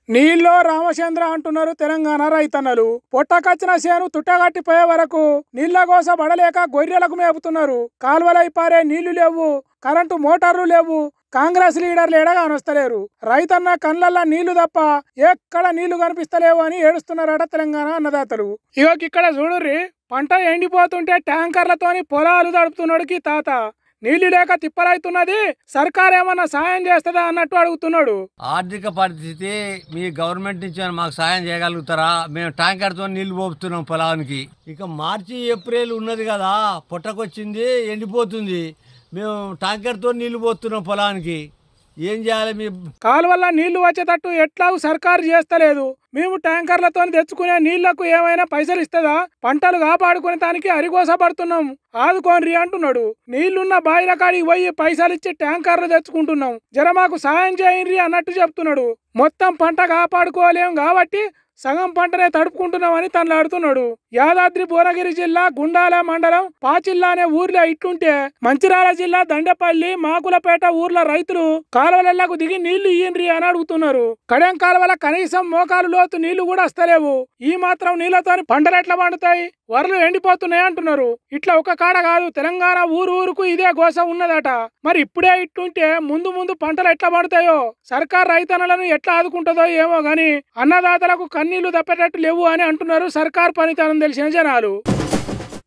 నీళ్ళో రామచంద్ర అంటున్నారు తెలంగాణ రైతన్నలు. పొట్టకచ్చిన చేను తుట్టగట్టిపోయే వరకు నీళ్ల కోస పడలేక గొర్రెలకు మేపుతున్నారు. కాలువలై పారే నీళ్లు లేవు, కరెంటు మోటార్లు లేవు, కాంగ్రెస్ లీడర్లు ఎడగానొస్తలేరు. రైతన్న కళ్ళల్లో నీళ్లు తప్ప ఎక్కడ నీళ్లు కనిపిస్తలేవు అని ఏడుస్తున్నారట తెలంగాణ అన్నదాతలు. ఇక్కడ చూడుర్రి, పంట ఎండిపోతుంటే ట్యాంకర్లతోని పొలాలు తడుపుతున్నాడు తాత. నీళ్లు లేక తిప్పలైతున్నది, సర్కార్ ఏమన్నా సాయం చేస్తుందా అన్నట్టు అడుగుతున్నాడు. ఆర్థిక పరిస్థితి మీ గవర్నమెంట్ నుంచి మాకు సాయం చేయగలుగుతారా? మేము ట్యాంకర్ తో నీళ్లు పోపుతున్నాం పొలానికి. ఇక మార్చి ఏప్రిల్ ఉన్నది కదా, పొట్టకొచ్చింది, ఎండిపోతుంది. మేము ట్యాంకర్ తో నీళ్లు పోతున్నాం పొలానికి. ఏం చేయాలి? మీ కాలువల్ల నీళ్లు వచ్చేటట్టు ఎట్లాగూ సర్కారు చేస్తలేదు. మేము ట్యాంకర్లతో తెచ్చుకునే నీళ్లకు ఏమైనా పైసలు ఇస్తుందా? పంటలు కాపాడుకునే దానికి అరిగోస పడుతున్నాం, ఆదుకోన్రి అంటున్నాడు. నీళ్లున్న బాయిల కాడికి పోయి పైసలు ఇచ్చి ట్యాంకర్లు తెచ్చుకుంటున్నాం, జర మాకు సాయం చేయండి అన్నట్టు చెప్తున్నాడు. మొత్తం పంట కాపాడుకోలేం కాబట్టి సగం పంటనే తడుపుకుంటున్నామని తనలాడుతున్నాడు. యాదాద్రి భువనగిరి జిల్లా గుండాల మండలం పాచిల్లా అనే ఊర్లో ఇట్లుంటే, మంచిర్యాల జిల్లా దండపల్లి మాకులపేట ఊర్ల రైతులు కాలువలకు దిగి నీళ్లు ఇయ్యండ్రి అని అడుగుతున్నారు. కడెం కాలువల కనీసం మోకాలు లోతు నీళ్లు కూడా వస్తలేవు. ఈ మాత్రం నీళ్లతో పంటలు ఎట్లా పండుతాయి? వరలు ఎండిపోతున్నాయి అంటున్నారు. ఇట్లా ఒక కాడ కాదు, తెలంగాణ ఊరుకు ఇదే గోస ఉన్నదట. మరి ఇప్పుడే ఇట్టుంటే ముందు ముందు పంటలు ఎట్లా పడతాయో, సర్కార్ రైతన్నలను ఎట్లా ఆదుకుంటుందో ఏమో గాని అన్నదాతలకు కన్నీళ్లు తప్పేటట్టు లేవు అని అంటున్నారు సర్కార్ పనితనం తెలిసిన జనాలు.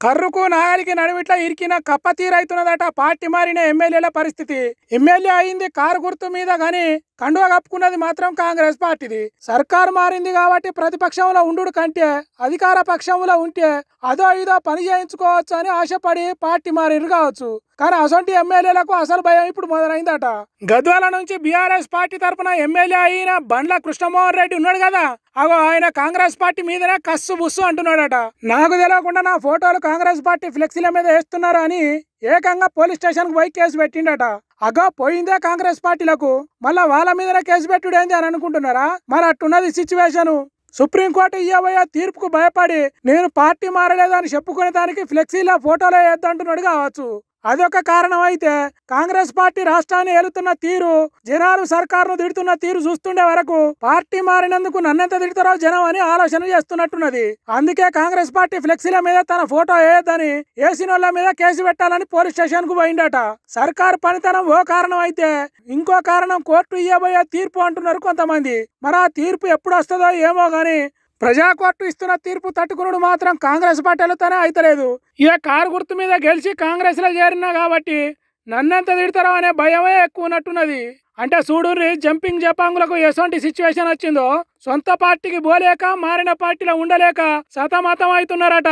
కర్రుకు నాగలికి నడుమిట్లా ఇరికిన కప్ప తీరైతున్నదట పార్టీ మారిన ఎమ్మెల్యేల పరిస్థితి. ఎమ్మెల్యే అయింది కారు గుర్తు మీద గాని కండువ కప్పుకున్నది మాత్రం కాంగ్రెస్ పార్టీది. సర్కారు మారింది కాబట్టి ప్రతిపక్షంలో ఉండు కంటే అధికార పక్షంలో ఉంటే అదో ఇదో పని చేయించుకోవచ్చు అని ఆశపడి పార్టీ మారిరు కావచ్చు. కానీ అసొంటి ఎమ్మెల్యేలకు అసలు భయం ఇప్పుడు మొదలైందట. గద్వాల నుంచి బీఆర్ఎస్ పార్టీ తరఫున ఎమ్మెల్యే అయిన బండ్ల కృష్ణమోహన్ రెడ్డి ఉన్నాడు కదా, అగో ఆయన కాంగ్రెస్ పార్టీ మీదనే కస్సు బుస్సు అంటున్నాడట. నాకు తెలియకుండా నా ఫోటోలు కాంగ్రెస్ పార్టీ ఫ్లెక్సీల మీద వేస్తున్నారు అని ఏకంగా పోలీస్ స్టేషన్ కు పోయి కేసు పెట్టిండట. అగో పోయిందే కాంగ్రెస్ పార్టీలకు, మళ్ళా వాళ్ళ మీదనే కేసు పెట్టుడేంది అని అనుకుంటున్నారా? మరి అట్టున్నది సిచ్యువేషన్. సుప్రీంకోర్టు ఇయ్యబోయే తీర్పుకు భయపడి నేను పార్టీ మారలేదని చెప్పుకునే దానికి ఫ్లెక్సీల ఫోటోలో వేద్దంటున్నాడు కావచ్చు. అదొక కారణం అయితే కాంగ్రెస్ పార్టీ రాష్ట్రాన్ని ఏలుతున్న తీరు, జనాలు సర్కారును తిడుతున్న తీరు చూస్తుండే వరకు పార్టీ మారినందుకు నన్నెంత తిడతారో జనం అని ఆలోచన చేస్తున్నట్టున్నది. అందుకే కాంగ్రెస్ పార్టీ ఫ్లెక్సీల మీద తన ఫోటో వేయద్దని వేసినోళ్ల మీద కేసు పెట్టాలని పోలీస్ స్టేషన్ కు పోయిండట. సర్కారు పనితనం ఓ కారణం అయితే ఇంకో కారణం కోర్టు ఇయ్యబోయే తీర్పు అంటున్నారు కొంతమంది. మరి ఆ తీర్పు ఎప్పుడు వస్తుందో ఏమో గాని ప్రజాకోర్టు ఇస్తున్న తీర్పు తట్టుకునుడు మాత్రం కాంగ్రెస్ పార్టీలతోనే అయితలేదు. ఇక కారు గుర్తు మీద గెలిచి కాంగ్రెస్ లో చేరినా కాబట్టి నన్నెంత తిడతారో అనే భయమే ఎక్కువ ఉన్నట్టున్నది. అంటే చూడుర్రి, జంపింగ్ జపాంగులకు ఎసొంటి సిచ్యువేషన్ వచ్చిందో, సొంత పార్టీకి పోలేక మారిన పార్టీలో ఉండలేక సతమతం అవుతున్నారట.